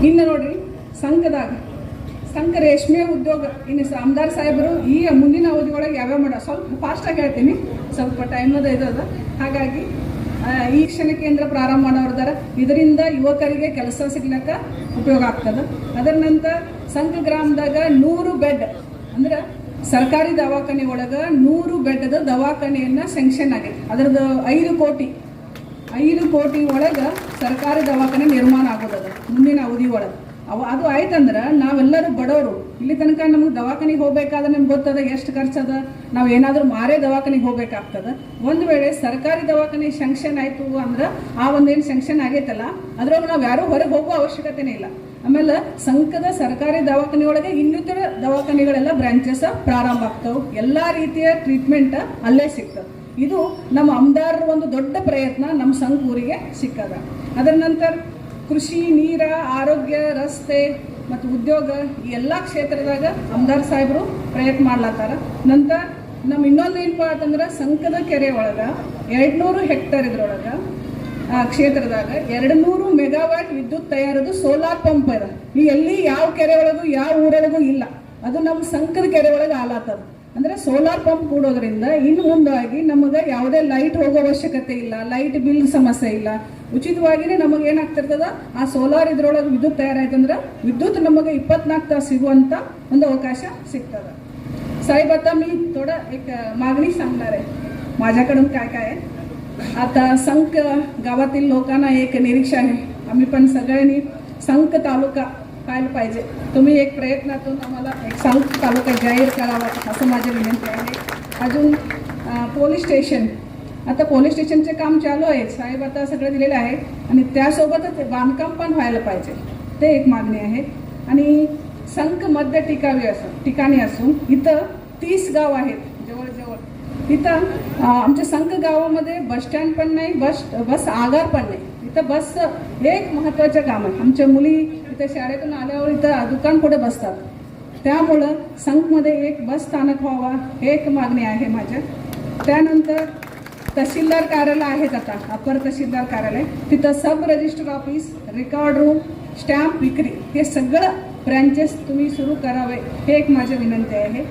ಇನ್ನು ನೋಡ್ರಿ ಸಂಘ ರೇಷ್ಮೆ ಉದ್ಯೋಗ ಇನ್ನು ಆಮದಾರ್ ಸಾಹೇಬರು ಈ ಮುಂದಿನ ಅವಧಿ ಒಳಗೆ ಯಾವ್ಯಾವ ಮಾಡೋ ಸ್ವಲ್ಪ ಫಾಸ್ಟಾಗಿ ಹೇಳ್ತೀನಿ, ಸ್ವಲ್ಪ ಟೈಮದ ಇದದ. ಹಾಗಾಗಿ ಈ ಶಿಕ್ಷಣ ಕೇಂದ್ರ ಪ್ರಾರಂಭ ಮಾಡೋರ್ದಾರ, ಇದರಿಂದ ಯುವಕರಿಗೆ ಕೆಲಸ ಸಿಗ್ಲಿಕ್ಕೆ ಉಪಯೋಗ ಆಗ್ತದೆ. ಅದರ ನಂತರ ಸಂಘ ಗ್ರಾಮದಾಗ 100 ಬೆಡ್ ಅಂದ್ರೆ ಸರ್ಕಾರಿ ದವಾಖಾನೆ ಒಳಗೆ 100 ಬೆಡ್ದ ದವಾಖಾನೆಯನ್ನ ಸ್ಯಾಂಕ್ಷನ್ ಆಗೈತೆ. ಅದರದ್ದು 5 ಕೋಟಿ ಒಳಗೆ ಸರ್ಕಾರಿ ದವಾಖಾನೆ ನಿರ್ಮಾಣ ಆಗೋದದ ಮುಂದಿನ ಅವಧಿ ಒಳಗೆ. ಅದು ಆಯ್ತಂದ್ರೆ ನಾವೆಲ್ಲರೂ ಬಡವರು, ಇಲ್ಲಿ ತನಕ ನಮಗೆ ದವಾಖಾನೆಗೆ ಹೋಗ್ಬೇಕಾದ್ರೆ ನಮ್ಗೆ ಗೊತ್ತದ ಎಷ್ಟು ಖರ್ಚದ, ನಾವು ಏನಾದರೂ ಮಾರೇ ದವಾಖಾನೆಗೆ ಹೋಗ್ಬೇಕಾಗ್ತದೆ. ಒಂದು ವೇಳೆ ಸರ್ಕಾರಿ ದವಾಖಾನೆ ಸ್ಯಾಂಕ್ಷನ್ ಆಯಿತು ಅಂದ್ರೆ ಆ ಒಂದೇನು ಸ್ಯಾಂಕ್ಷನ್ ಆಗೈತಲ್ಲ ಅದ್ರೊಳಗೆ ನಾವು ಯಾರೂ ಹೊರಗೆ ಹೋಗುವ ಅವಶ್ಯಕತೆನೇ ಇಲ್ಲ. ಆಮೇಲೆ ಸಂಘದ ಸರ್ಕಾರಿ ದವಾಖಾನೆ ಒಳಗೆ ಇನ್ನಿತರ ದವಾಖಾನೆಗಳೆಲ್ಲ ಬ್ರಾಂಚಸ್ ಪ್ರಾರಂಭ ಆಗ್ತವೆ. ಎಲ್ಲ ರೀತಿಯ ಟ್ರೀಟ್ಮೆಂಟ್ ಅಲ್ಲೇ ಸಿಗ್ತದೆ. ಇದು ನಮ್ಮ ಆಮದಾರರ ಒಂದು ದೊಡ್ಡ ಪ್ರಯತ್ನ ನಮ್ಮ ಸಂಘ ಊರಿಗೆ ಸಿಕ್ಕದ. ಅದರ ನಂತರ ಕೃಷಿ, ನೀರ, ಆರೋಗ್ಯ, ರಸ್ತೆ ಮತ್ತು ಉದ್ಯೋಗ ಈ ಎಲ್ಲ ಕ್ಷೇತ್ರದಾಗ ಆಮದಾರ್ ಸಾಹೇಬರು ಪ್ರಯತ್ನ ಮಾಡ್ಲತ್ತಾರ. ನಂತರ ನಮ್ಮ ಇನ್ನೊಂದು ಏನಪ್ಪ ಅಂತಂದ್ರೆ ಸಂಘದ ಕೆರೆ ಒಳಗೆ 200 ಹೆಕ್ಟೇರ್ ಇದ್ರೊಳಗೆ ಕ್ಷೇತ್ರದಾಗ 200 ಮೆಗಾವ್ಯಾಟ್ ವಿದ್ಯುತ್ ತಯಾರದು ಸೋಲಾರ್ ಪಂಪ್ ಇದೆ. ಈ ಎಲ್ಲಿ ಯಾವ ಕೆರೆ ಒಳಗೂ ಯಾವ ಊರೊಳಗೂ ಇಲ್ಲ, ಅದು ನಮ್ಮ ಸಂಘದ ಕೆರೆ ಒಳಗೆ ಆಲಾತದ. ಅಂದ್ರೆ ಸೋಲಾರ್ ಪಂಪ್ ಕೂಡೋದ್ರಿಂದ ಇನ್ನು ಮುಂದಾಗಿ ನಮಗೆ ಯಾವುದೇ ಲೈಟ್ ಹೋಗೋ ಅವಶ್ಯಕತೆ ಇಲ್ಲ, ಲೈಟ್ ಬಿಲ್ ಸಮಸ್ಯೆ ಇಲ್ಲ. ಉಚಿತವಾಗಿಯೇ ನಮಗೆ ಏನಾಗ್ತಿರ್ತದ, ಆ ಸೋಲಾರ್ ಇದ್ರೊಳಗೆ ವಿದ್ಯುತ್ ತಯಾರಾಯ್ತಂದ್ರೆ ವಿದ್ಯುತ್ ನಮಗೆ 24 तास सिगुವಂತ ಒಂದು ಅವಕಾಶ सिगतदा. साहेब आता मी थोडं एक मागणी सांगणार आहे माझ्याकडून काय काय आहे. आता संक गावातील लोकांना एक निरीक्षण आहे, आम्ही पण सगळ्यांनी संक तालुका पाहायला पाहिजे. तुम्ही एक प्रयत्नातून आम्हाला एक संक तालुका जाहीर करावा असं माझी विनंती आहे. अजून पोलीस स्टेशन, आता पोलीस स्टेशनचे काम चालू आहे, साहेब आता सगळं दिलेलं आहे आणि त्यासोबतच बांधकाम पण व्हायला पाहिजे, ते एक मागणी आहे. आणि संक मध्य ठिकाणी असून इथं 30 गाव आहेत जवळजवळ. इथं आमच्या संक गावामध्ये बस स्टँड पण नाही, बस आगार पण नाही. इथं बस एक महत्त्वाचं काम आहे. आमच्या मुली इथं शाळेतून आल्यावर इथं दुकान पुढे बसतात, त्यामुळं संकमध्ये एक बस स्थानक व्हावा हे एक मागणी आहे माझ्या. त्यानंतर तहसीलदार कार्यालय आहेत, आता अपर तहसीलदार कार्यालय, तिथं sub registrar office, record room, stamp विक्री हे सगळं ब्रँचेस तुम्ही सुरू करावे हे एक माझी विनंती आहे.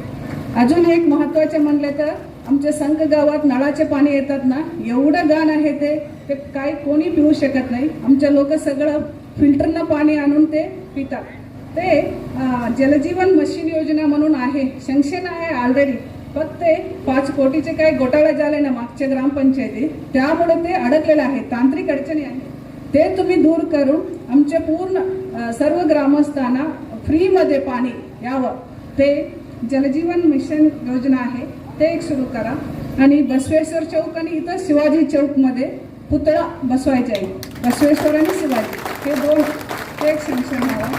अजून एक महत्त्वाचे म्हणले तर आमच्या संक गावात नळाचे पाणी येतात ना, एवढं घाण आहे ते काही कोणी पिऊ शकत नाही. आमचे लोक सगळं फिल्टरनं पाणी आणून ते पितात. ते जलजीवन मिशन योजना म्हणून आहे, सँक्शन आहे ऑलरेडी, फक्त 5 कोटीचे काही घोटाळे झाले ना मागच्या ग्रामपंचायती, त्यामुळे ते अडकलेले आहे, तांत्रिक अडचणी आहे. ते तुम्ही दूर करून आमच्या पूर्ण सर्व ग्रामस्थांना फ्रीमध्ये पाणी यावं, ते जलजीवन मिशन योजना आहे ते एक सुरू करा. आणि बसवेश्वर चौक आणि इथं शिवाजी चौकमध्ये पुतळा बसवायचा आहे, बसवेश्वर आणि शिवाजी हे 2 एक सँक्शन व्हावं.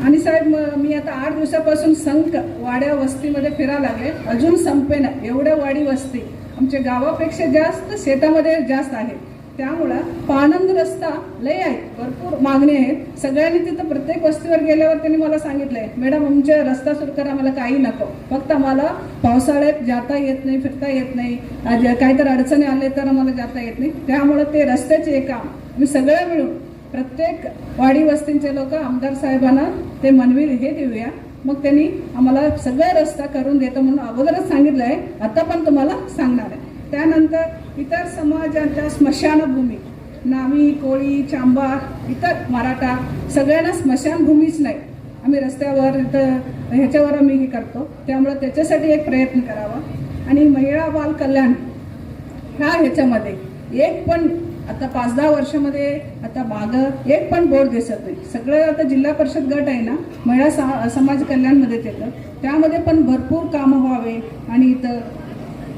आणि साहेब मी आता 8 दिवसापासून संक वाड्या वस्तीमध्ये फिरायला लागले, अजून संपेना एवढ्या वाडी वस्ती आमच्या गावापेक्षा जास्त शेतामध्ये जास्त आहे. त्यामुळं पाणंद रस्ता लय आहे, भरपूर मागणी आहेत. सगळ्यांनी तिथं प्रत्येक वस्तीवर गेल्यावर त्यांनी मला सांगितलंय, मॅडम आमच्या रस्ता सुरू करा, मला काही नको, फक्त आम्हाला पावसाळ्यात जाता येत नाही, फिरता येत नाही, काहीतरी अडचणी आले तर आम्हाला जाता येत नाही. त्यामुळं ते रस्त्याचे काम मी सगळं मिळून प्रत्येक वाडी वस्तींचे लोक आमदार साहेबांना ते मनवी हे देऊया, मग त्यांनी आम्हाला सगळा रस्ता करून देतो म्हणून अगोदरच सांगितलं आहे, आता पण तुम्हाला सांगणार आहे. त्यानंतर इतर समाजांच्या स्मशानभूमी, नावी, कोळी, चांबार, इतर मराठा सगळ्यांना स्मशानभूमीच नाही, आम्ही रस्त्यावर इथं ह्याच्यावर आम्ही हे करतो, त्यामुळे त्याच्यासाठी एक प्रयत्न करावा. आणि महिला बाल कल्याण ह्याच्यामध्ये एक पण आता 5-10 वर्षामध्ये आता मागं एक पण बोर्ड दिसत नाही. सगळं आता जिल्हा परिषद गट आहे ना, महिला समाज कल्याणमध्ये येतं, त्यामध्ये पण भरपूर कामं व्हावे. आणि इथं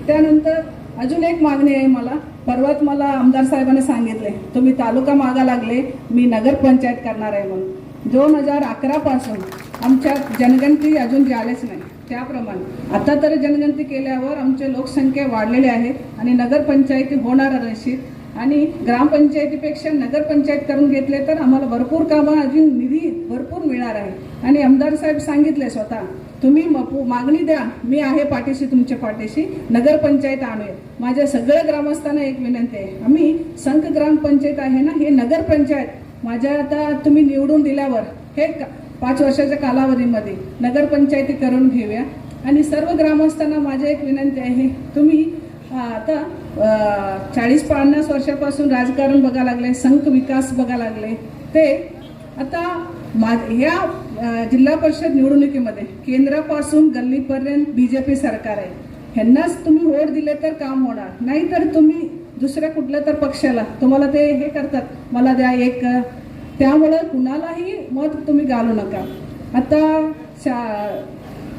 त्यानंतर अजून एक मागणी आहे मला, परवाच मला आमदार साहेबांनी सांगितले तुम्ही तालुका मागा लागले, मी नगरपंचायत करणार आहे म्हणून. 2011 पासून आमच्या जनगणती अजून झालेच नाही, त्याप्रमाणे आता तर जनगणती केल्यावर आमची लोकसंख्या वाढलेली आहे आणि नगरपंचायती होणार निश्चित. आणि ग्रामपंचायतीपेक्षा नगरपंचायत करून घेतले तर आम्हाला भरपूर कामं अजून निधी भरपूर मिळणार आहे. आणि आमदार साहेब सांगितले स्वतः तुम्ही मागणी द्या, मी आहे पाठीशी, तुमच्या पाठीशी, नगरपंचायत आणूया. माझ्या सगळ्या ग्रामस्थांना एक विनंती आहे, आम्ही संघ ग्रामपंचायत आहे ना, हे नगरपंचायत माझ्या आता तुम्ही निवडून दिल्यावर हे 5 वर्षाच्या कालावधीमध्ये नगरपंचायती करून घेऊया. आणि सर्व ग्रामस्थांना माझी एक विनंती आहे, तुम्ही आता 40-50 वर्षापासून राजकारण बघा लागले, संघ विकास बघा लागले, ते आता ह्या जिल्हा परिषद निवडणुकीमध्ये केंद्रापासून गल्लीपर्यंत BJP सरकार आहे. ह्यांनाच तुम्ही वोट दिले तर काम होणार, नाहीतर तुम्ही दुसऱ्या कुठल्या तर पक्षाला तुम्हाला ते हे करतात, मला द्या एक, त्यामुळं कुणालाही मत तुम्ही घालू नका. आता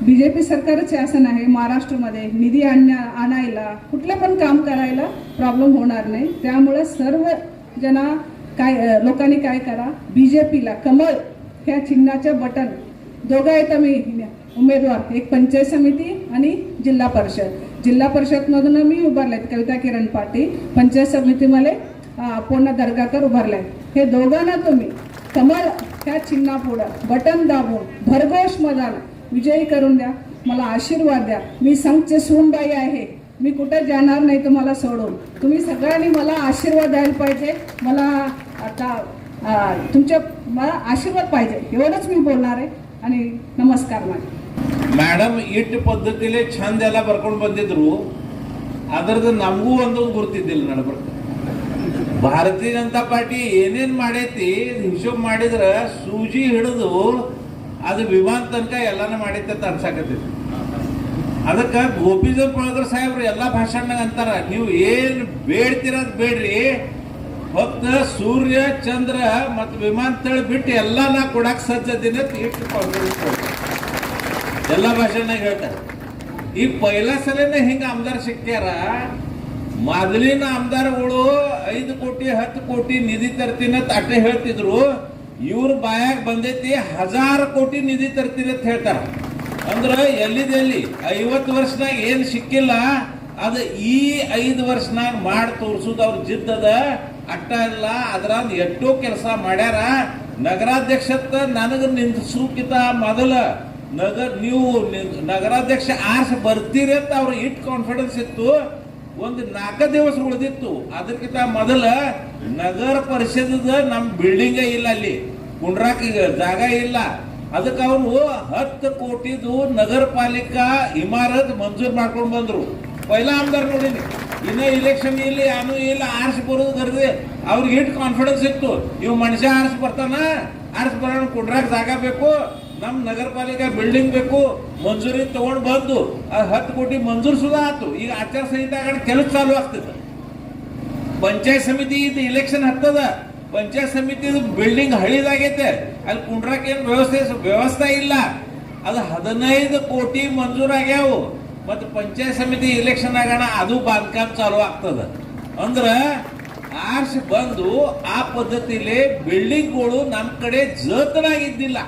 BJP सरकारच शासन आहे महाराष्ट्रामध्ये, निधी आणायला कुठलं पण काम करायला प्रॉब्लेम होणार नाही. त्यामुळं सर्व जना लोकांनी काय करा, BJPला कमळ ह्या चिन्हाचं बटन, दोघं आहेत मी उमेदवार, एक पंचायत समिती आणि जिल्हा परिषदमधून मी उभारले, कविता किरण पाटील, पंचायत समितीमध्ये पूर्ण दर्गाकर उभारले. हे दोघांना तुम्ही कमळ ह्या चिन्हापुढं बटन दाबून भरघोष मताने विजयी करून द्या, मला आशीर्वाद द्या. मी संघचे सूनबाई आहे, मी कुठे जाणार नाही तुम्हाला सोडून. तुम्ही सगळ्यांनी मला आशीर्वाद द्यायला पाहिजे. मला आता तुमच्या मला आशीर्वाद पाहिजे, एवढंच मी बोलणार आहे. आणि नमस्कार ಮೇಡಮ್ ಇಟ್ಟು ಪದ್ಧತಿಲೇ ಚಂದ ಎಲ್ಲ ಬರ್ಕೊಂಡು ಬಂದಿದ್ರು, ಅದರದ್ದು ನಮಗೂ ಒಂದೊಂದು ಗುರ್ತಿದ್ದಿಲ್ಲ ನಡ್ಬರ್ಕ. ಭಾರತೀಯ ಜನತಾ ಪಾರ್ಟಿ ಏನೇನ್ ಮಾಡೈತಿ ಹಿಶೋಬ್ ಮಾಡಿದ್ರ ಸೂಜಿ ಹಿಡಿದು ಅದು ವಿಮಾನ ತನಕ ಎಲ್ಲಾನು ಮಾಡೈತೆ ಅಂತ ಅನ್ಸಾಕತ್ತೈತಿ. ಅದಕ್ಕ ಗೋಪಿಜನ್ ಪೊಳಗರ್ ಸಾಹೇಬ್ರು ಎಲ್ಲಾ ಭಾಷಣನಾಗ ಅಂತಾರ, ನೀವು ಏನ್ ಬೇಡ್ತಿರೋದ್ ಬೇಡ್ರಿ, ಫಕ್ತ ಸೂರ್ಯ ಚಂದ್ರ ಮತ್ ವಿಮಾನತಳ ಬಿಟ್ಟು ಎಲ್ಲಾ ನಾ ಕೊಡಾಕ್ ಸಜ್ಜದಿನ ಎಲ್ಲಾ ಭಾಷಣನಾಗ ಹೇಳ್ತಾರೆ. ಈ ಪೈಲಾ ಸಲನೇ ಹಿಂಗ ಆಮದಾರ್ ಸಿಕ್ಕ್ಯಾರ. ಮೊದಲಿನ ಆಮದಾರಗಳು 5 ಕೋಟಿ 10 ಕೋಟಿ ನಿಧಿ ತರ್ತೀನಂತ ಅಟ್ಟೆ ಹೇಳ್ತಿದ್ರು, ಇವ್ರ ಬಾಯಾಗ ಬಂದೈತಿ 1000 ಕೋಟಿ ನಿಧಿ ತರ್ತೀನಿ ಅಂತ ಹೇಳ್ತಾರ. ಅಂದ್ರ ಎಲ್ಲಿದೆಲ್ಲಿ 50 ವರ್ಷನಾಗ ಏನ್ ಸಿಕ್ಕಿಲ್ಲ ಅದು ಈ 5 ವರ್ಷನಾಗ ಮಾಡಿ ತೋರ್ಸುದು ಅವ್ರ ಜಿದ್ದದ. ಅಟ್ಟ ಇಲ್ಲ, ಅದ್ರ ಎಷ್ಟೋ ಕೆಲಸ ಮಾಡ್ಯಾರ. ನಗರಾಧ್ಯಕ್ಷತ್ತ ನನಗ ನಿಂದಿಸೂಕಿತ ಮೊದಲ ನೀವು ನಗರಾಧ್ಯಕ್ಷ ಆರ್ಸ್ ಬರ್ತೀರಿ ಅಂತ ಅವ್ರ ಇಟ್ ಕಾನ್ಫಿಡೆನ್ಸ್ ಇತ್ತು. ಒಂದು 4 ದಿವಸ ಉಳಿದಿತ್ತು. ಅದಕ್ಕಿಂತ ಮೊದಲ ನಗರ ಪರಿಷದ ನಮ್ ಬಿಲ್ಡಿಂಗ್ ಇಲ್ಲ, ಅಲ್ಲಿ ಕುಂಡ್ರಾಕ್ ಜಾಗ ಇಲ್ಲ. ಅದಕ್ಕೆ ಅವರು 10 ಕೋಟಿದು ನಗರ ಪಾಲಿಕಾ ಇಮಾರತ್ ಮಂಜೂರ್ ಮಾಡ್ಕೊಂಡು ಬಂದ್ರು. ಪೈಲಾ ಆಮದಾರ್ ನೋಡಿನಿ, ಇನ್ನ ಇಲೆಕ್ಷನ್ ಇಲ್ಲ, ಯಾನು ಇಲ್ಲ, ಆರ್ಸ್ ಬರೋದು ಗರ್ದೆ. ಅವ್ರಿಗೆ ಇಟ್ ಕಾನ್ಫಿಡೆನ್ಸ್ ಇತ್ತು, ಇವ್ ಮನುಷ್ಯ ಆರ್ಸ್ ಬರ್ತಾನ, ಆರ್ಸ್ ಬರೋಣ, ಕುಂಡ್ರಾಕ್ ಜಾಗ ಬೇಕು, ನಮ್ ನಗರ ಪಾಲಿಕಾ ಬಿಲ್ಡಿಂಗ್ ಬೇಕು, ಮಂಜೂರಿ ತಗೊಂಡ್ ಬಂದು 10 ಕೋಟಿ ಮಂಜೂರ್ ಸುಧಾ ಆಯ್ತು. ಈಗ ಆಚಾರ ಸಂಹಿತೆ ಕೆಲಸ ಚಾಲು ಆಗ್ತದೆ. ಪಂಚಾಯತ್ ಸಮಿತಿ ಇದು ಇಲೆಕ್ಷನ್ ಹತ್ತದ, ಪಂಚಾಯತ್ ಸಮಿತಿ ಬಿಲ್ಡಿಂಗ್ ಹಳಿದಾಗೈತೆ, ಅಲ್ಲಿ ಕುಂಡ್ರಾಕ್ ಏನ್ ವ್ಯವಸ್ಥೆ ಇಲ್ಲ. ಅದು 15 ಕೋಟಿ ಮಂಜೂರಾಗ್ಯಾವು. ಮತ್ತು ಪಂಚಾಯತ್ ಸಮಿತಿ ಇಲೆಕ್ಷನ್ ಆಗೋಣ, ಅದು ಬಾಂಧಕಾಮ ಚಾಲು ಆಗ್ತದ. ಅಂದ್ರ ಆರ್ಸ್ ಬಂದು ಆ ಪದ್ಧತಿಲಿ ಬಿಲ್ಡಿಂಗ್ಗಳು ನಮ್ ಕಡೆ ಜತನಾಗಿದ್ದಿಲ್ಲ.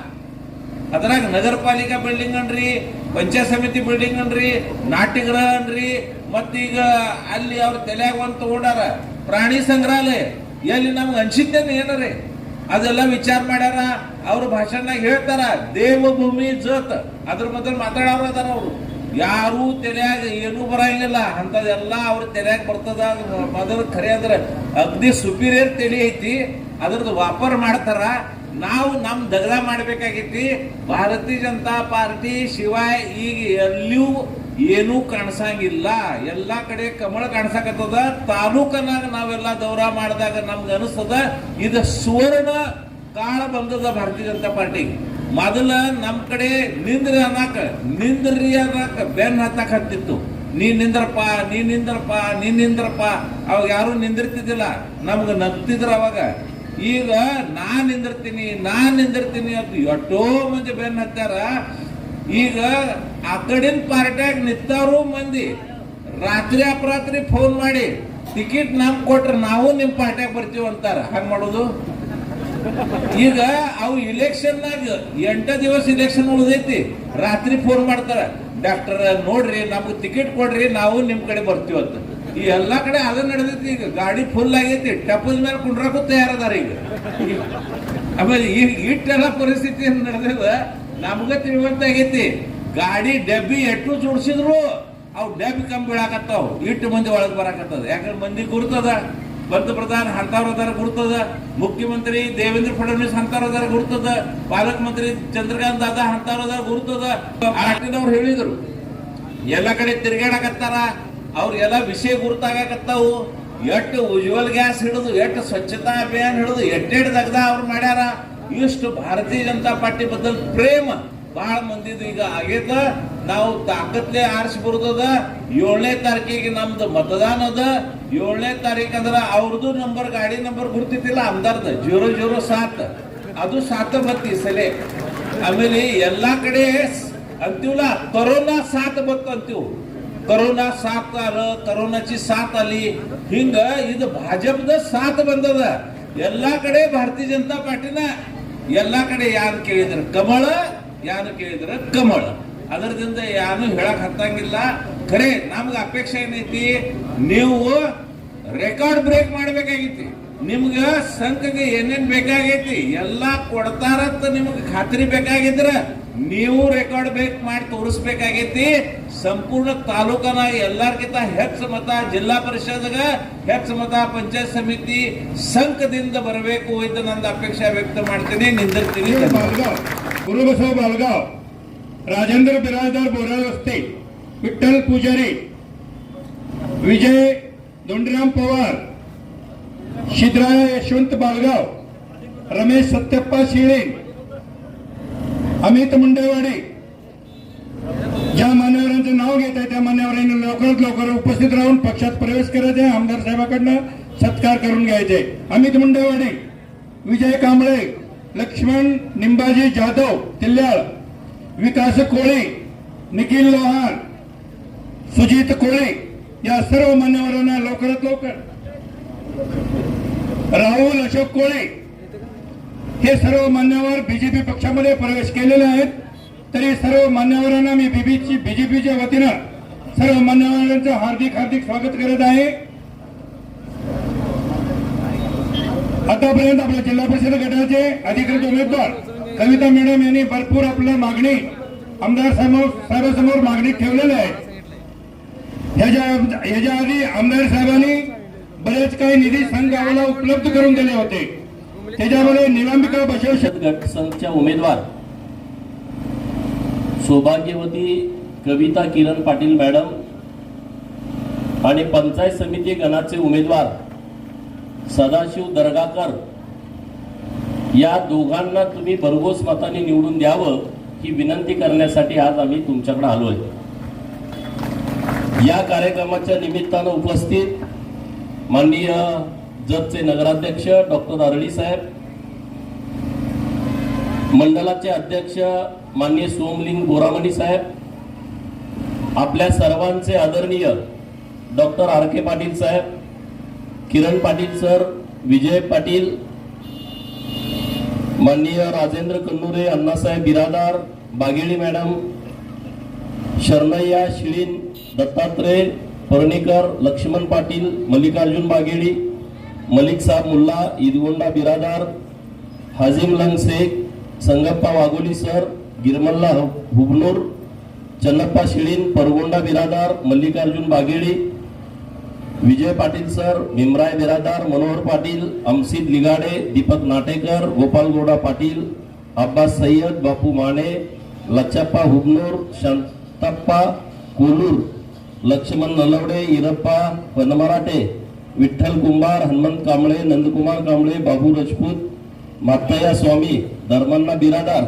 ಅದ್ರಾಗ ನಗರ ಪಾಲಿಕಾ ಬಿಲ್ಡಿಂಗ್ ಅನ್ರಿ, ಪಂಚಾಯತ್ ಸಮಿತಿ ಬಿಲ್ಡಿಂಗ್ ಅನ್ರಿ, ನಾಟ್ಯಗೃಹ ಅನ್ರಿ, ಮತ್ತೀಗ ಅಲ್ಲಿ ಅವ್ರ ತಲೆಯಾಗ ಒಂದು ತಗೊಂಡಾರ ಪ್ರಾಣಿ ಸಂಗ್ರಹಾಲಯ. ಎಲ್ಲಿ ನಮ್ಗೆ ಅನ್ಸಿದ್ದೇನೆ ಏನರಿ ಅದೆಲ್ಲ ವಿಚಾರ ಮಾಡ್ಯಾರ. ಅವ್ರ ಭಾಷಣನಾಗ ಹೇಳ್ತಾರ ದೇವಭೂಮಿ ಜತ್, ಅದ್ರ ಮೊದಲು ಮಾತಾಡೋರು ಅದಾರ. ಅವರು ಯಾರು ತಲೆಯಾಗ ಏನೂ ಬರಂಗಿಲ್ಲ, ಅಂತದೆಲ್ಲ ಅವ್ರ ತಲೆಯಾಗ ಬರ್ತದ. ಮೊದಲು ಖರೆ ಅಂದ್ರೆ ಅಗ್ದಿ ಸುಪೀರಿಯರ್ ತಲೆ ಐತಿ, ಅದ್ರದ್ದು ವಾಪರ್ ಮಾಡ್ತಾರ. ನಾವು ನಮ್ ದಗದ ಮಾಡ್ಬೇಕಾಗೈತಿ. ಭಾರತೀಯ ಜನತಾ ಪಾರ್ಟಿ ಶಿವಾಯ ಈಗ ಎಲ್ಲಿಯೂ ಏನೂ ಕಾಣಿಸಂಗಿಲ್ಲ, ಎಲ್ಲಾ ಕಡೆ ಕಮಲ ಕಾಣಿಸಕತ್ತದ. ತಾಲೂಕನಾಗ ನಾವೆಲ್ಲ ದೌರಾ ಮಾಡಿದಾಗ ನಮ್ಗೆ ಅನಿಸ್ತದ ಇದು ಸುವರ್ಣ ಕಾಳ ಬಂದದ ಭಾರತೀಯ ಜನತಾ ಪಾರ್ಟಿಗೆ. ಮೊದಲ ನಮ್ ಕಡೆ ನಿಂದ್ರಿ ಅನ್ನಕ ಬೆನ್ ಹತ್ತಕ್ ಹತ್ತಿತ್ತು. ನೀ ನಿಂದ್ರಪ್ಪ ಅವಾಗ ಯಾರು ನಿಂದಿರ್ತಿದ್ದಿಲ್ಲ, ನಮ್ಗ ನಗ್ತಿದ್ರ ಅವಾಗ. ಈಗ ನಾನ್ ನಿಂದಿರ್ತೀನಿ ಅಂತ ಎಷ್ಟೋ ಮಂದಿ ಬೆನ್ ಹತ್ತಾರ. ಈಗ ಆ ಕಡಿನ ಪಾರ್ಟಿಯಾಗ ನಿಂತವರು ಮಂದಿ ರಾತ್ರಿ ಅಪರಾತ್ರಿ ಫೋನ್ ಮಾಡಿ ಟಿಕೆಟ್ ನಮ್ ಕೊಟ್ರೆ ನಾವು ನಿಮ್ ಪಾರ್ಟಿಯಾಗ ಬರ್ತೀವಿ ಅಂತಾರ. ಹಂಗ ಮಾಡೋದು. ಈಗ ಅವು ಇಲೆಕ್ಷನ್ನಾಗ 8 ದಿವಸ ಇಲೆಕ್ಷನ್ ಉಳಿದೈತಿ, ರಾತ್ರಿ ಫೋನ್ ಮಾಡ್ತಾರ, ಡಾಕ್ಟರ್ ನೋಡ್ರಿ ನಮ್ಗೆ ಟಿಕೆಟ್ ಕೊಡ್ರಿ, ನಾವು ನಿಮ್ ಕಡೆ ಬರ್ತೀವಂತ. ಈ ಎಲ್ಲಾ ಕಡೆ ಅದ ನಡೆದೈತಿ. ಈಗ ಗಾಡಿ ಫುಲ್ ಆಗೈತಿ, ಟಪ್ಪದ ಮೇಲೆ ಕುಂಡ್ರಾಕು ತಯಾರದಾರ ಈಗ. ಆಮೇಲೆ ಈಗ ಇಟ್ಟೆಲ್ಲ ಪರಿಸ್ಥಿತಿ ನಡೆದ ನಮ್ಗ ತಿಳುವಂತ ಆಗೈತಿ. ಗಾಡಿ ಡಬ್ಬಿ ಎಟ್ಟು ಜೋಡಿಸಿದ್ರು ಅವು ಡಬ್ಬಿ ಕಮ್ಮಿ ಬೀಳಾಕತ್ತಾವ, ಇಟ್ಟು ಮಂದಿ ಒಳಗೆ ಬರಾಕತ್ತದ. ಯಾಕಂದ್ರೆ ಮಂದಿ ಗುರ್ತದ. पंतप्रधान ಹಂತವರದಾರ ಗುರ್ತದ, ಮುಖ್ಯಮಂತ್ರಿ ದೇವೇಂದ್ರ ಫಡ್ನವೀಸ್ ಹಂತವರದಾರ ಗುರ್ತದ, ಪಾಲಕ ಮಂತ್ರಿ ಚಂದ್ರಕಾಂತ್ ದಾದಾ ಹಂತವರದಾರ ಗುರ್ತದ. ಆರ್ಟಿನವ್ರು ಹೇಳಿದ್ರು ಎಲ್ಲ ಕಡೆ ತಿರ್ಗಾಡಕತ್ತಾರ, ಅವ್ರಿಗೆಲ್ಲ ವಿಷಯ ಗುರ್ತಾಗಕತ್ತಾವು. ಎಷ್ಟು ಉಜ್ವಲ್ ಗ್ಯಾಸ್ ಹಿಡಿದು, ಎಷ್ಟು ಸ್ವಚ್ಛತಾ ಅಭಿಯಾನ ಹಿಡಿದು, ಎಟ್ಟೆಡ್ ದಗ್ದ ಅವ್ರು ಮಾಡ್ಯಾರ. ಇಷ್ಟು ಭಾರತೀಯ ಜನತಾ ಪಾರ್ಟಿ ಬದಲ್ ಪ್ರೇಮ ಬಹಳ ಮಂದಿದು ಈಗ ಆಗೇತ. ನಾವು ತಾಕತ್ಲೆ ಆರಿಸಿ ಬರ್ತದ. 7ನೇ ತಾರೀಕಿಗೆ ನಮ್ದು ಮತದಾನ ಅದ. 7ನೇ ತಾರೀಕು ಅಂದ್ರ ಅವ್ರದ್ದು ನಂಬರ್, ಗಾಡಿ ನಂಬರ್ ಗುರ್ತಿತ್ತಿಲ್ಲ ಆಮದಾರ್ದ 007, ಅದು 7 ಬತ್ತಿ ಸಲೆ. ಆಮೇಲೆ ಎಲ್ಲಾ ಕಡೆ ಅಂತೀವಲ್ಲ ಕರೋನಾ 7 ಬತ್ತು ಅಂತೀವ್. ಕರೋನಾ 7 ಆಲ, ಕರೋನಾची 7 आली. ಹಿಂಗ ಇದು ಭಾಜಪದ 7 ಬಂದದ. ಎಲ್ಲಾ ಕಡೆ ಭಾರತೀಯ ಜನತಾ ಪಾರ್ಟಿನ ಎಲ್ಲಾ ಕಡೆ ಯಾರು ಕೇಳಿದ್ರ ಕಮಳ, ಯಾರು ಕೇಳಿದ್ರ ಕಮಳ. ಅದರದಿಂದ ಯಾರು ಹೇಳಕ್ ಹತ್ತಂಗಿಲ್ಲ. ಖರೆ ನಮ್ಗೆ ಅಪೇಕ್ಷೆ ಏನೈತಿ, ನೀವು ರೆಕಾರ್ಡ್ ಬ್ರೇಕ್ ಮಾಡ್ಬೇಕಾಗೈತಿ. ನಿಮ್ಗ ಸಂಘಕ್ಕೆ ಏನೇನ್ ಬೇಕಾಗೈತಿ ಎಲ್ಲಾ ಕೊಡ್ತಾರಂತ ನಿಮ್ಗೆ ಖಾತ್ರಿ ಬೇಕಾಗಿದ್ರ ನೀವು ರೆಕಾರ್ಡ್ ಬ್ರೇಕ್ ಮಾಡಿ ತೋರಿಸ್ಬೇಕಾಗೈತಿ. ಸಂಪೂರ್ಣ ತಾಲೂಕನ ಎಲ್ಲಾರ್ಗಿಂತ ಹೆಚ್ಚು ಮತ ಜಿಲ್ಲಾ ಪರಿಷದ್ಗ, ಹೆಚ್ಚು ಮತ ಪಂಚಾಯತ್ ಸಮಿತಿ ಸಂಘದಿಂದ ಬರಬೇಕು ಅಂತ ನನ್ನ ಅಪೇಕ್ಷೆ ವ್ಯಕ್ತ ಮಾಡ್ತೀನಿ. ನಿಂದಿರ್ತೀನಿ. गुरुबसव बालगाव, राजेंद्र बिराजदार बोराळ वस्ती, विठ्ठल पुजारी, विजय दोंडराम पवार, शिद्राय यशवंत बालगाव, रमेश सत्यप्पा शिळे, अमित मुंडेवाडी. ज्या मान्यवरांचं नाव घेत आहे त्या मान्यवरांनी लवकरात लवकर उपस्थित राहून पक्षात प्रवेश करायचे, आमदार साहेबांकडनं सत्कार करून घ्यायचे. अमित मुंडेवाडी, विजय कांबळे, लक्ष्मण निंबाजी जाधव तिल्याळ, विकास कोळे, निखिल लोहार, सुजित कोळे या सर्व मान्यवरांना लवकरात लवकर, राहुल अशोक कोळे, हे सर्व मान्यवर बीजेपी पक्षामध्ये प्रवेश केलेले आहेत. तरी सर्व मान्यवरांना मी बीजेपीच्या वतीनं सर्व मान्यवरांचं हार्दिक हार्दिक स्वागत करत आहे. आतापर्यंत आपल्या जिल्हा परिषद गटाचे अधिकृत उमेदवार कविता मॅडम यांनी भरपूर आपल्या मागणी आमदार साहेबांसमोर मागणी ठेवलेल्या आहेत. ह्याच्या आधी आमदार साहेबांनी बरेच काही निधी संघ गावाला उपलब्ध करून दिले होते. त्याच्यामध्ये निलंबिका बसव गट संघच्या उमेदवार सौभाग्यवती कविता किरण पाटील मॅडम आणि पंचायत समिती गणाचे उमेदवार सदाशिव दर्गाकर या दोघांना तुम्ही भरघोस मताने निवडून द्यावं ही विनंती करण्यासाठी आज आम्ही तुमच्याकडे आलोय. या कार्यक्रमाच्या निमित्तानं उपस्थित माननीय जतचे नगराध्यक्ष डॉक्टर अरळी साहेब, मंडलाचे अध्यक्ष माननीय सोमलिंग बोरामणी साहेब, आपल्या सर्वांचे आदरणीय डॉक्टर आर के पाटील साहेब, किरण पाटील सर, विजय पाटील, माननीय राजेंद्र कन्नूरे, अण्णासाहेब बिरादार, बागेळी मॅडम, शरणय्या शिळीन, दत्तात्रय पर्णेकर, लक्ष्मण पाटील, मल्लिकार्जुन बागेळी, मलिक साहब Mulla, ईदगोंडा Biradar, हाजिम lung Shaikh, Sangappa Wagholi sir, गिरमल्ला हुबनूर, Channappa शिळीन, परगोंडा Biradar, Mallikarjun बागेळी, Vijay Patil sir, Bhimrai Biradar, Manohar Patil, अमसित Ligade, Deepak Natekar, Gopal Gowda Patil, Abbas Syed, बापू माने, लच्छप्पा हुबनूर, शांतप्पा कोलूर, लक्ष्मण नलवडे, इरप्पा वनमराटे, विठ्ठल कुंभार, हनुमंत कांबळे, नंदकुमार कांबळे, बाबू राजपूत, मातया स्वामी, धर्मन्ना बिरादार,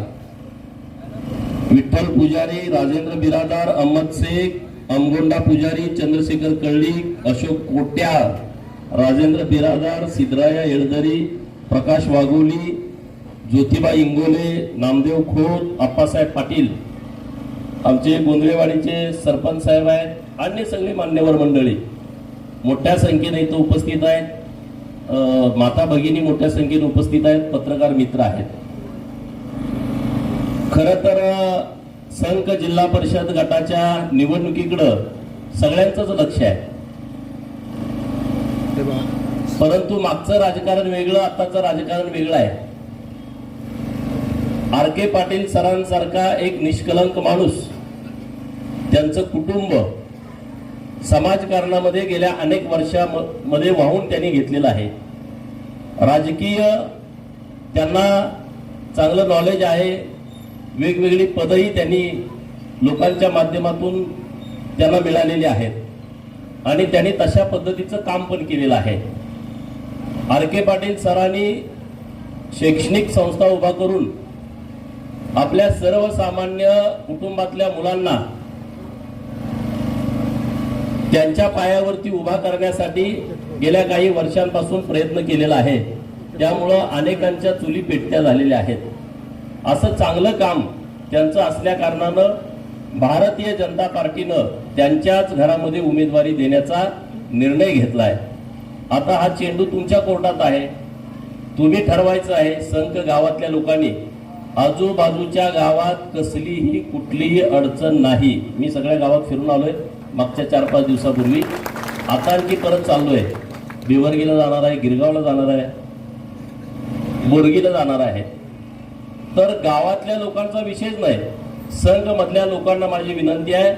विठ्ठल पुजारी, राजेंद्र बिरादार, अहमद शेख, अमगोंडा पुजारी, चंद्रशेखर कळली, अशोक कोट्याळ, राजेंद्र बिरादार, सिद्धराया येळदरी, प्रकाश वाघोली, ज्योतिबा इंगोले, नामदेव खोत, आप्पासाहेब पाटील, आमचे गोंधळेवाडीचे सरपंच साहेब आहेत, अन्य सगळी मान्यवर मंडळी मोठ्या संख्येने इथं उपस्थित आहेत. माता भगिनी मोठ्या संख्येने उपस्थित आहेत, पत्रकार मित्र आहेत. खरं तर संघ जिल्हा परिषद गटाच्या निवडणुकीकडं सगळ्यांचंच लक्ष आहे. परंतु मागचं राजकारण वेगळं, आताचं राजकारण वेगळं आहे. आर के पाटील सरांसारखा एक निष्कलंक माणूस, त्यांचं कुटुंब समाजकारणामध्ये गेल्या अनेक वर्षामध्ये वाहून त्यांनी घेतलेला आहे. राजकीय त्यांना चांगलं नॉलेज आहे. वेगवेगळी पदही त्यांनी लोकांच्या माध्यमातून त्यांना मिळालेली आहेत आणि त्यांनी तशा पद्धतीचं काम पण केलेलं आहे. आर.के. पाटील सरांनी शैक्षणिक संस्था उभा करून आपल्या सर्वसामान्य कुटुंबातल्या मुलांना त्यांच्या पायावरती उभा करण्यासाठी गेल्या काही वर्षांपासून प्रयत्न केलेला आहे. त्यामुळं अनेकांच्या चुली पेटत्या झालेल्या आहेत. असं चांगलं काम त्यांचं असल्या कारणानं भारतीय जनता पार्टीनं त्यांच्याच घरामध्ये उमेदवारी देण्याचा निर्णय घेतलाय. आता हा चेंडू तुमच्या कोर्टात आहे. तुम्ही ठरवायचं आहे. संघ गावातल्या लोकांनी, आजूबाजूच्या गावात कसलीही कुठलीही अडचण नाही. मी सगळ्या गावात फिरून आलोय मागच्या 4-5 दिवसापूर्वी. आता आणखी परत चाललोय. बिवरगीला जाणार आहे, गिरगावला जाणार आहे, बोरगीला जाणार आहे. तर गावातल्या लोकांचा विषयच नाही. संघ मधल्या लोकांना माझी विनंती आहे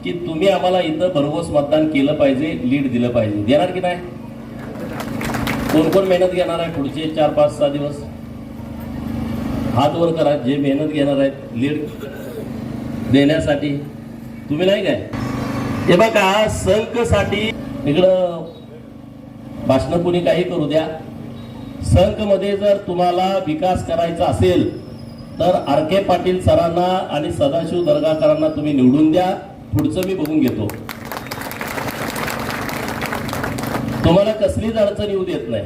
की तुम्ही आम्हाला इथं भरघोस मतदान केलं पाहिजे, लीड दिलं पाहिजे. देणार की नाही? कोण कोण मेहनत घेणार आहे पुढचे 4-5-6 दिवस? हात वर करा जे मेहनत घेणार आहेत लीड देण्यासाठी. तुम्ही नाही काय? हे बघा, संघसाठी इकडं भाषण कोणी काही करू द्या. संघ मध्ये जर तुम्हाला विकास करायचा असेल तर आर.के. पाटील सरांना आणि सदाशिव दर्गाकरांना तुम्ही निवडून द्या. पुढचं मी बघून घेतो. तुम्हाला कसलीच अडचण येऊ देत नाही.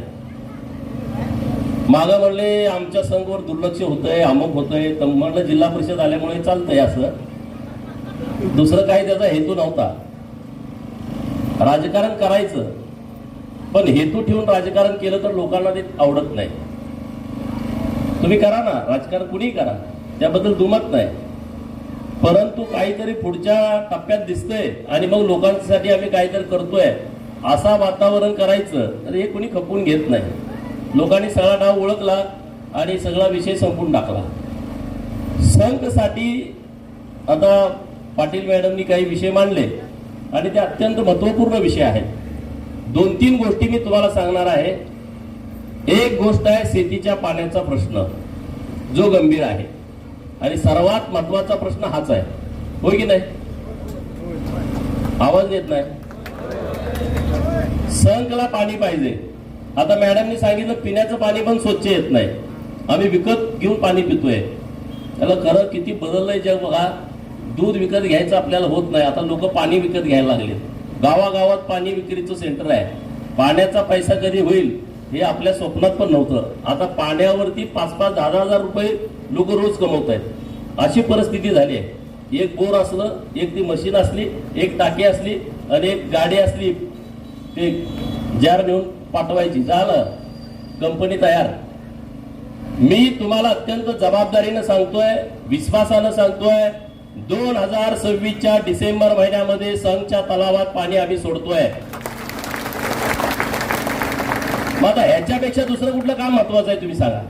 मागं म्हणले आमच्या संघावर दुर्लक्ष होतंय, अमुक होतंय, तर म्हणलं जिल्हा परिषद आल्यामुळे चालतंय. असं दुसरं काही त्याचा हेतू नव्हता. राजकारण करायचं, पण हेतू ठेवून राजकारण केलं तर लोकांना ते आवडत नाही. तुम्ही करा ना राजकारण, कुणीही करा, त्याबद्दल दुमत नाही. परंतु काहीतरी पुढच्या टप्प्यात दिसतंय आणि मग लोकांसाठी आम्ही काहीतरी करतोय असा वातावरण करायचं तर हे कुणी खपवून घेत नाही. लोकांनी सगळा डाव ओळखला आणि सगळा विषय संपून टाकला. संघसाठी आता पाटील मॅडमनी काही विषय मांडले आणि ते अत्यंत महत्वपूर्ण विषय आहेत. 2-3 गोष्टी मी तुम्हाला सांगणार आहे. एक गोष्ट आहे शेतीच्या पाण्याचा प्रश्न, जो गंभीर आहे आणि सर्वात महत्वाचा प्रश्न हाच आहे. होय की नाही? आवाज येत नाही. संघला पाणी पाहिजे. आता मॅडमनी सांगितलं पिण्याचं पाणी पण स्वच्छ येत नाही, आम्ही विकत घेऊन पाणी पितोय. त्याला खरं किती बदललंय जग बघा. दूध विकत घ्यायचं आपल्याला होत नाही, आता लोक पाणी विकत घ्यायला लागले. गावागावात पाणी विक्रीचं सेंटर आहे. पाण्याचा पैसा कधी होईल हे आपल्या स्वप्नात पण नव्हतं. आता पाण्यावरती 5-5, 10,000 रुपये लोक रोज कमवत आहेत. अशी परिस्थिती झाली आहे. एक बोर असलं, एक ती मशीन असली, एक टाकी असली आणि एक गाडी असली, ते जार नेऊन पाठवायची, झालं कंपनी तयार. मी तुम्हाला अत्यंत जबाबदारीनं सांगतोय, विश्वासानं सांगतोय, 2026च्या डिसेंबर महिन्यामध्ये संघच्या तलावात पाणी आम्ही सोडतोय. मग आता ह्याच्यापेक्षा दुसरं कुठलं काम महत्वाचं आहे तुम्ही सांगा.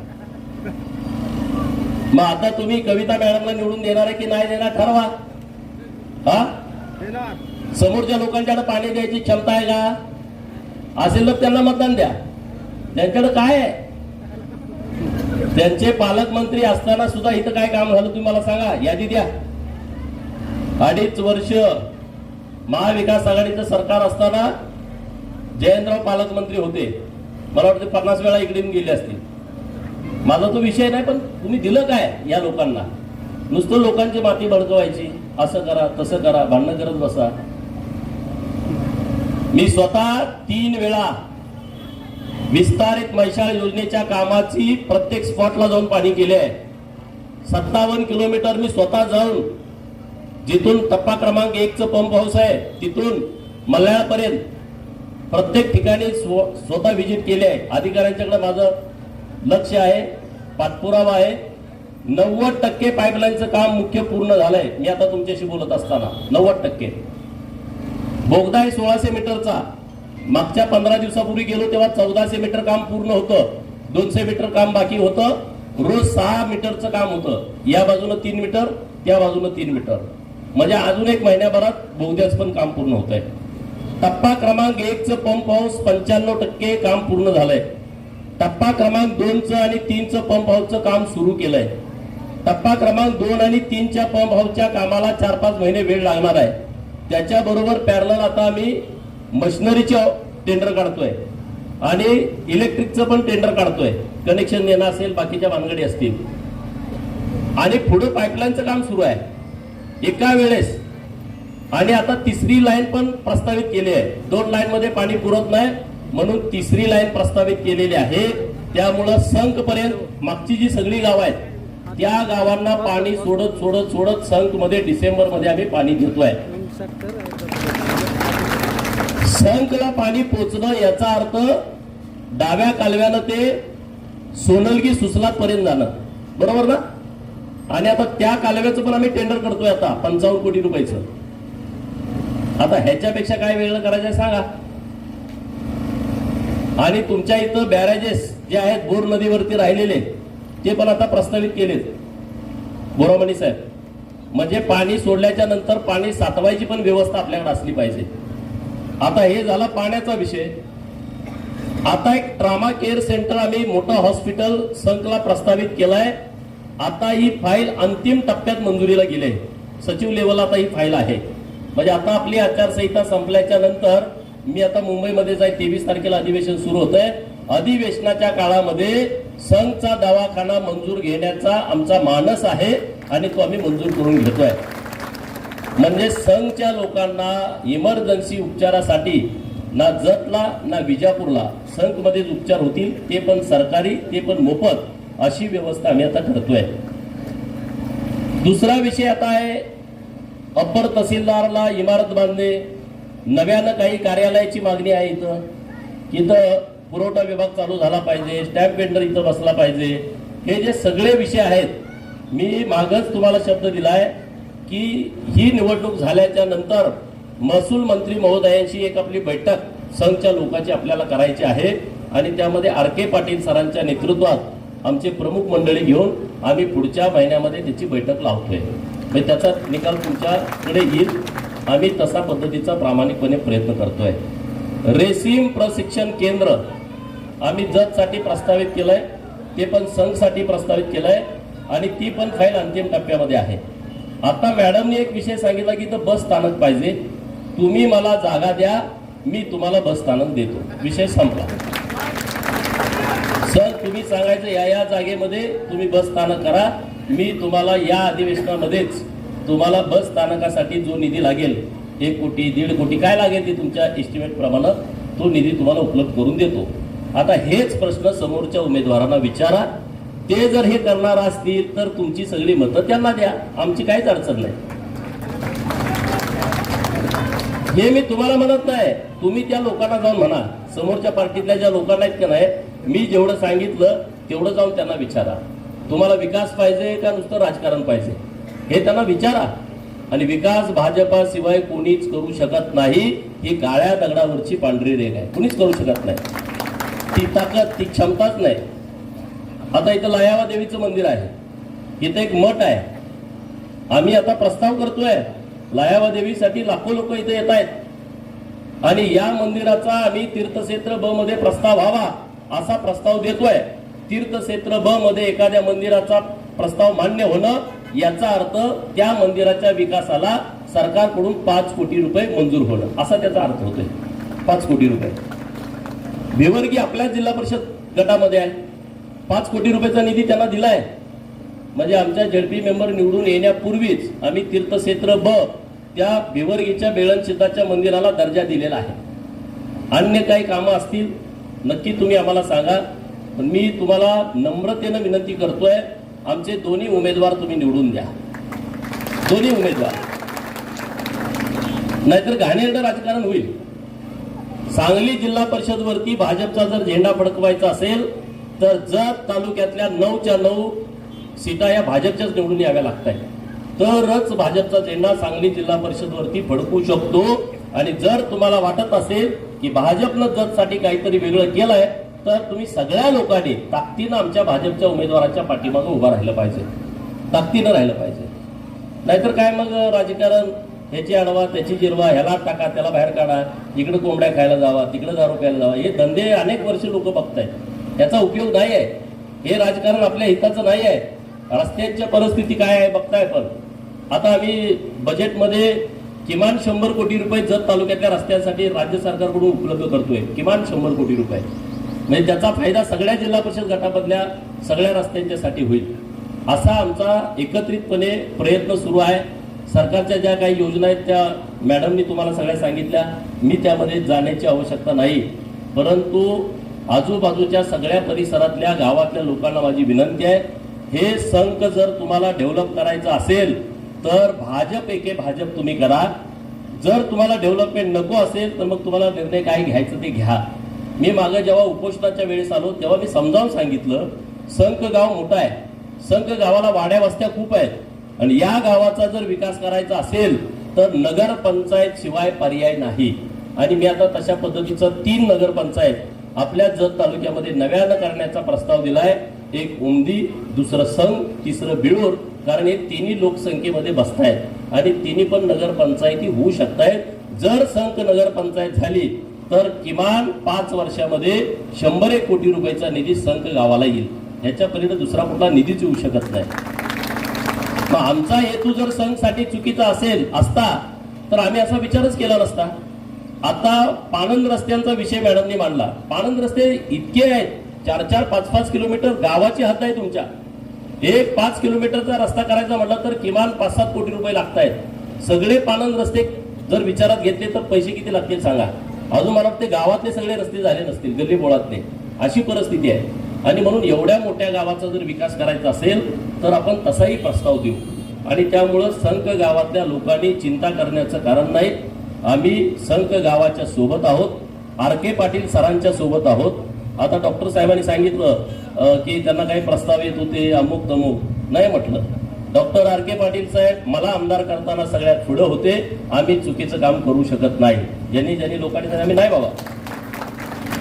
मग आता तुम्ही कविता मॅडमला निवडून देणार आहे की नाही देणार ठरवा. हा, समोरच्या लोकांच्याकडे पाणी द्यायची क्षमता आहे का? असेल तर त्यांना मतदान द्या. त्यांच्याकडे काय आहे? त्यांचे पालकमंत्री असताना सुद्धा इथं काय काम झालं तुम्ही मला सांगा, यादी द्या. 2.5 वर्ष महाविकास आघाडीचं सरकार असताना जयंतराव पालकमंत्री होते. मला वाटतं 50 वेळा इकडे गेले असतील. माझा तो विषय नाही, पण तुम्ही दिलं काय या लोकांना? नुसतं लोकांची माती भडकवायची, असं करा तसं करा, भांडणं करत बसा. मी स्वतः 3 वेळा विस्तारित मैशाळ योजनेच्या कामाची प्रत्येक स्पॉटला जाऊन पाणी केले आहे. 57 किलोमीटर मी स्वतः जाऊन, जिथून टप्पा क्रमांक 1चं पंप हाऊस आहे तिथून मल्याळपर्यंत प्रत्येक ठिकाणी स्वतः व्हिजिट केले आहे. अधिकाऱ्यांच्याकडे माझं लक्ष आहे, पाठपुरावा आहे. 90% पाईपलाईनचं काम मुख्य पूर्ण झालंय. मी आता तुमच्याशी बोलत असताना 90%. बोगदा आहे 1600 मीटरचा. मागच्या 15 दिवसापूर्वी गेलो तेव्हा 1400 मीटर काम पूर्ण होतं. 200 मीटर काम बाकी होतं. रोज 6 मीटरचं काम होतं. या बाजूनं 3 मीटर, त्या बाजूनं 3 मीटर. म्हणजे अजून 1 महिन्याभरात बोगद्याचं पण काम पूर्ण होत आहे. टप्पा क्रमांक 1चं पंप हाऊस 95% काम पूर्ण झालंय. टप्पा क्रमांक 2चं आणि 3चं पंप हाऊसचं काम सुरू केलंय. टप्पा क्रमांक 2 आणि 3च्या पंप हाऊसच्या कामाला 4-5 महिने वेळ लागणार आहे. त्याच्याबरोबर पॅरलल आता आम्ही मशिनरीचे टेंडर काढतोय आणि इलेक्ट्रिकचं पण टेंडर काढतोय. कनेक्शन देणं असेल, बाकीच्या भानगडी असतील आणि पुढे पाईपलाईनचं काम सुरू आहे एका वेळेस. आणि आता 3री लाईन पण प्रस्तावित केली आहे. 2 लाईन मध्ये पाणी पुरत नाही म्हणून 3री लाईन प्रस्तावित केलेली आहे. त्यामुळं संक पर्यंत मागची जी सगळी गाव आहेत त्या गावांना पाणी सोडत सोडत सोडत संक मध्ये डिसेंबर मध्ये आम्ही पाणी देतोय. संकला पाणी पोचणं याचा अर्थ डाव्या कालव्यानं ते सोनलगी सुसलात पर्यंत जाणं, बरोबर ना. आणि आता त्या कालव्याचं पण आम्ही टेंडर करतोय आता 55 कोटी रुपयाचं. आता ह्याच्यापेक्षा काय वेगळं करायचं सांगा. आणि तुमच्या इथं बॅरेजेस जे आहेत बोर नदीवरती राहिलेले ते पण आता प्रस्तावित केलेत बोरामणी साहेब. म्हणजे पाणी सोडल्याच्या नंतर पाणी साठवायची पण व्यवस्था आपल्याकडे असली पाहिजे. आता हे झाला पाण्याचा विषय. आता एक ट्रॉमा केअर सेंटर आम्ही मोठं हॉस्पिटल संकला प्रस्तावित केलंय. आता ही फाईल अंतिम टप्प्यात मंजुरीला गेली. सचिव लेवल आता ही फाईल आहे. म्हणजे आता आपली आचारसंहिता संपल्याच्या नंतर मी आता मुंबईमध्ये जाईल. 23 तारखेला अधिवेशन सुरू होत आहे. अधिवेशनाच्या काळामध्ये संघचा दवाखाना मंजूर घेण्याचा आमचा मानस आहे आणि तो आम्ही मंजूर करून घेतोय. म्हणजे संघच्या लोकांना इमर्जन्सी उपचारासाठी ना जतला ना विजापूरला संघ मध्येच उपचार होतील, ते पण सरकारी, ते पण मोफत, अशी व्यवस्था आम्ही आता करतोय. दुसरा विषय आता आहे अप्पर तहसीलदारला इमारत बांधणे. नव्यानं काही कार्यालयाची मागणी आहे. इथं पुरवठा विभाग चालू झाला पाहिजे, स्टॅम्प पेंडर इथं बसला पाहिजे. हे जे सगळे विषय आहेत, मी मागच तुम्हाला शब्द दिलाय की ही निवडणूक झाल्याच्या नंतर महसूल मंत्री महोदयांशी एक आपली बैठक संघच्या लोकांची आपल्याला करायची आहे आणि त्यामध्ये आर.के. पाटील सरांच्या नेतृत्वात आमचे प्रमुख मंडळी घेऊन आम्ही पुढच्या महिन्यामध्ये त्याची बैठक लावतोय. म्हणजे त्याचा निकाल तुमच्याकडे येईल. आम्ही तसा पद्धतीचा प्रामाणिकपणे प्रयत्न करतोय. रेशीम प्रशिक्षण केंद्र आम्ही जतसाठी प्रस्तावित केलंय, ते पण संघसाठी प्रस्तावित केलंय आणि ती पण फाईल अंतिम टप्प्यामध्ये आहे. आता मॅडमने एक विषय सांगितला की इथं बस स्थानक पाहिजे. तुम्ही मला जागा द्या, मी तुम्हाला बस स्थानक देतो. विषय संपला. सर तुम्ही सांगायचं या जागेमध्ये तुम्ही बस स्थानक करा, मी तुम्हाला या अधिवेशनामध्येच तुम्हाला बस स्थानकासाठी जो निधी लागेल 1 कोटी 1.5 कोटी काय लागेल ते तुमच्या एस्टिमेट प्रमाणे तो निधी तुम्हाला उपलब्ध करून देतो. आता हेच प्रश्न समोरच्या उमेदवारांना विचारा. ते जर हे करणार असतील तर तुमची सगळी मतं त्यांना द्या, आमची काहीच अडचण नाही. हे मी तुम्हाला म्हणत नाही, तुम्ही त्या लोकांना जाऊन म्हणा. समोरच्या पार्टीतल्या ज्या लोकांना आहेत का नाही, मी जेवढं सांगितलं तेवढं जाऊन त्यांना विचारा. तुम्हाला विकास पाहिजे का नुसतं राजकारण पाहिजे हे त्यांना विचारा. आणि विकास भाजपाशिवाय कोणीच करू शकत नाही. ही काळ्या दगडावरची पांढरी रेघ आहे, कोणीच करू शकत नाही. ती ताकद, ती क्षमताच नाही. आता इथं लायावा देवीचं मंदिर आहे, इथं एक मठ आहे. आम्ही आता प्रस्ताव करतोय, लायावा देवीसाठी लाखो लोक इथे येत आहेत आणि या मंदिराचा आम्ही तीर्थक्षेत्र ब मध्ये प्रस्ताव व्हावा असा प्रस्ताव देतोय. तीर्थक्षेत्र ब मध्ये एखाद्या मंदिराचा प्रस्ताव मान्य होणं याचा अर्थ त्या मंदिराच्या विकासाला सरकारकडून 5 कोटी रुपये मंजूर होणं असा त्याचा अर्थ होतोय. 5 कोटी रुपये भिवर्गी आपल्या जिल्हा परिषद गटामध्ये आहे. 5 कोटी रुपयाचा निधी त्यांना दिलाय. म्हणजे आमच्या झेडपी मेंबर निवडून येण्यापूर्वीच आम्ही तीर्थक्षेत्र ब त्या भिवर्गीच्या बेळणसिद्धाच्या मंदिराला दर्जा दिलेला आहे. अन्य काही कामं असतील नक्की तुम्ही आम्हाला सांगा. पण मी तुम्हाला नम्रतेनं विनंती करतोय, आमचे दोन्ही उमेदवार तुम्ही निवडून द्या. दोन्ही उमेदवार, नाहीतर घाणेरडं राजकारण होईल. सांगली जिल्हा परिषद वरती भाजपचा जर झेंडा फडकवायचा असेल तर जत तालुक्यातल्या 9च्या 9 सीटा या भाजपच्याच निवडून याव्या लागतात. तरच भाजपचा झेंडा सांगली जिल्हा परिषद वरती फडकू शकतो. आणि जर तुम्हाला वाटत असेल की भाजपनं जतसाठी काहीतरी वेगळं केलंय तर तुम्ही सगळ्या लोकांनी ताकदीनं आमच्या भाजपच्या उमेदवाराच्या पाठीमागे उभा राहिलं पाहिजे, ताकदीनं राहिलं पाहिजे. नाहीतर काय मग राजकारण ह्याची अडवा त्याची जिरवा, ह्याला टाका त्याला बाहेर काढा, इकडे कोंबड्या खायला जावा तिकडे दारू प्यायला जावा, हे धंदे अनेक वर्ष लोक बघतायत. त्याचा उपयोग नाही आहे. हे राजकारण आपल्या हिताचं नाही आहे. रस्त्यांच्या परिस्थिती काय आहे बघताय. पण आता आम्ही बजेटमध्ये किमान 100 कोटी रुपये जत तालुक्यातल्या रस्त्यांसाठी राज्य सरकारकडून उपलब्ध करतोय. किमान 100 कोटी रुपये. म्हणजे त्याचा फायदा सगळ्या जिल्हा परिषद गटामधल्या सगळ्या रस्त्यांच्यासाठी होईल. असा आमचा एकत्रितपणे प्रयत्न सुरू आहे. सरकारच्या ज्या काही योजना आहेत त्या मॅडमनी तुम्हाला सगळ्या सांगितल्या. मी त्यामध्ये जाण्याची आवश्यकता नाही. परंतु आजूबाजूच्या सगळ्या परिसरातल्या गावातल्या लोकांना माझी विनंती आहे, हे संघ जर तुम्हाला डेव्हलप करायचं असेल तर भाजप एके भाजप तुम्ही करा. जर तुम्हाला डेव्हलपमेंट नको असेल तर मग तुम्हाला निर्णय काय घ्यायचं ते घ्या. मी मागे जेव्हा उपोषणाच्या वेळेस आलो तेव्हा मी समजावून सांगितलं, संख गाव मोठा आहे, संख गावाला वाड्या वस्त्या खूप आहेत आणि या गावाचा जर विकास करायचा असेल तर नगर पंचायत शिवाय पर्याय नाही. आणि मी आता तशा पद्धतीचं 3 नगर पंचायत आपल्या जत तालुक्यामध्ये नव्यानं करण्याचा प्रस्ताव दिलाय. एक उमदी, दुसरं संघ, तिसरं बिळूर. कारण हे तिन्ही लोकसंख्येमध्ये बसतायत आणि तिन्ही पण नगर पंचायती होऊ शकतायत. जर संघ नगर पंचायत झाली तर किमान 5 वर्षामध्ये 100 कोटी रुपयाचा निधी संघ गावाला येईल. ह्याच्या पलीकडे दुसरा कुठला निधीच येऊ शकत नाही. मग आमचा हेतू जर संघसाठी चुकीचा असता तर आम्ही असा विचारच केला नसता. आता पाणंद रस्त्यांचा विषय मॅडमनी मांडला. पाणंद रस्ते इतके आहेत, 4-4, 5-5 किलोमीटर गावाची हद्द आहे तुमच्या. एक 5 किलोमीटरचा रस्ता करायचा म्हटला तर किमान 5-7 कोटी रुपये लागत आहेत. सगळे पाणंद रस्ते जर विचारात घेतले तर पैसे किती लागतील सांगा. अजून मला वाटते गावातले सगळे रस्ते झाले नसतील, गल्ली बोळातले. अशी परिस्थिती आहे. आणि म्हणून एवढ्या मोठ्या गावाचा जर विकास करायचा असेल तर आपण तसाही प्रस्ताव देऊ. आणि त्यामुळं संघ गावातल्या लोकांनी चिंता करण्याचं कारण नाही. आम्ही संघ गावाच्या सोबत आहोत. RK पाटील सरांच्या सोबत आहोत. आता डॉक्टर साहेबांनी सांगितलं की त्यांना काही प्रस्ताव येत होते, अमुक तमुक. नाही म्हटलं, डॉक्टर RK पाटील साहेब मला आमदार करताना सगळ्यात पुढे होते. आम्ही चुकीचं काम करू शकत नाही. ज्यांनी लोकांनी आम्ही नाही बाबा,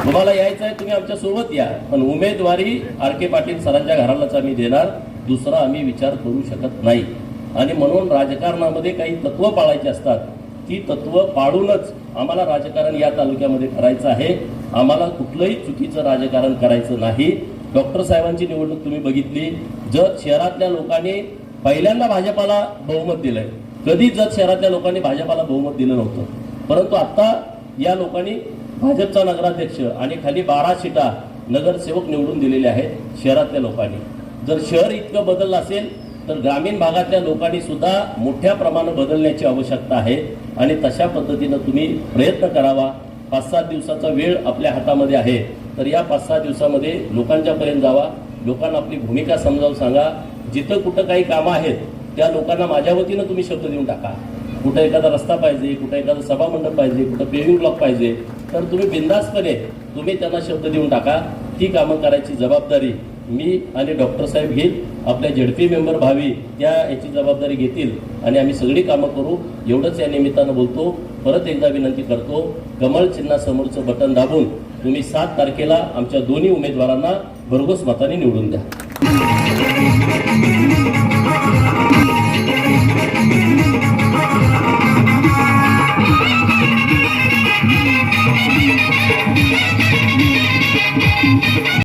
तुम्हाला यायचं आहे तुम्ही आमच्या सोबत या, पण उमेदवारी RK पाटील सरांच्या घरालाच आम्ही देणार. दुसरा आम्ही विचार करू शकत नाही. आणि म्हणून राजकारणामध्ये काही तत्व पाळायची असतात. ती तत्व पाळूनच आम्हाला राजकारण या तालुक्यामध्ये करायचं आहे. आम्हाला कुठलंही चुकीचं राजकारण करायचं नाही. डॉक्टर साहेबांची निवडणूक तुम्ही बघितली. जत शहरातल्या लोकांनी पहिल्यांदा भाजपाला बहुमत दिलंय. कधी जत शहरातल्या लोकांनी भाजपाला बहुमत दिलं नव्हतं. परंतु आता या लोकांनी भाजपचा नगराध्यक्ष आणि खाली 12 सीटा नगरसेवक निवडून दिलेले आहेत शहरातल्या लोकांनी. जर शहर इतकं बदललं असेल तर ग्रामीण भागातल्या लोकांनी सुद्धा मोठ्या प्रमाणात बदलण्याची आवश्यकता आहे. आणि तशा पद्धतीनं तुम्ही प्रयत्न करावा. 5-7 दिवसाचा वेळ आपल्या हातामध्ये आहे. तर या 5-6 दिवसामध्ये लोकांच्यापर्यंत जावा. लोकांना आपली भूमिका समजावून सांगा. जिथं कुठं काही कामं आहेत त्या लोकांना माझ्या वतीनं तुम्ही शब्द देऊन टाका. कुठं एखादा रस्ता पाहिजे, कुठं एखादा सभामंडप पाहिजे, कुठं पेव्हिंग ब्लॉक पाहिजे, तर तुम्ही बिनधास्तपणे तुम्ही त्यांना शब्द देऊन टाका. ती कामं करायची जबाबदारी मी आणि डॉक्टर साहेब घेईल. आपल्या ZP मेंबर भावी त्या याची जबाबदारी घेतील आणि आम्ही सगळी कामं करू. एवढंच या निमित्तानं बोलतो. परत एकदा विनंती करतो, कमळ चिन्हासमोरचं बटन दाबून तुम्ही 7 तारखेला आमच्या दोन्ही उमेदवारांना भरघोस मताने निवडून द्या.